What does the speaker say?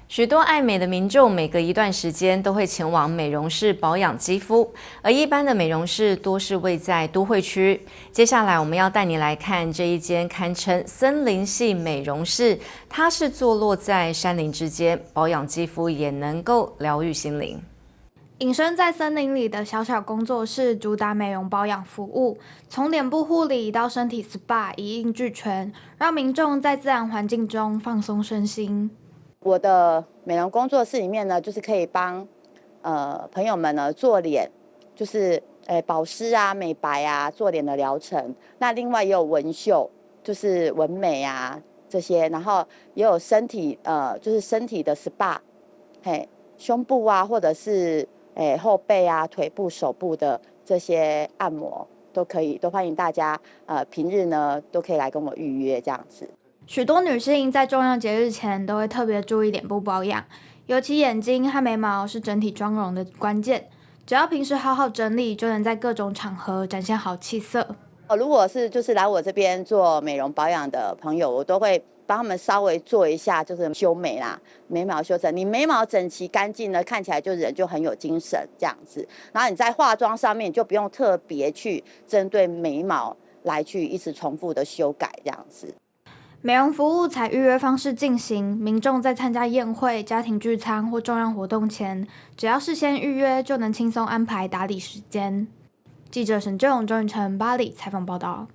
许多爱美的民众每隔一段时间都会前往美容室保养肌肤，而一般的美容室多是位在都会区。接下来我们要带你来看这一间堪称森林系美容室，它是坐落在山林之间，保养肌肤也能够疗愈心灵。隐身在森林里的小小工作室，主打美容保养服务，从脸部护理到身体 SPA 一应俱全，让民众在自然环境中放松身心。我的美容工作室里面呢，就是可以帮朋友们呢做脸，就是保湿啊、美白啊，做脸的疗程。那另外也有纹绣，就是纹美啊这些，然后也有身体就是身体的 SPA， 胸部啊或者是后背啊、腿部、手部的这些按摩都可以，都欢迎大家平日呢都可以来跟我预约这样子。许多女性在重要节日前都会特别注意脸部保养，尤其眼睛和眉毛是整体妆容的关键。只要平时好好整理，就能在各种场合展现好气色。如果是就是来我这边做美容保养的朋友，我都会帮他们稍微做一下，就是修眉啦，眉毛修整。你眉毛整齐干净呢，看起来就人就很有精神这样子。然后你在化妆上面就不用特别去针对眉毛来去一直重复的修改这样子。美容服务采预约方式进行，民众在参加宴会、家庭聚餐或重要活动前，只要事先预约，就能轻松安排打理时间。记者沈正、周云成巴黎采访报道。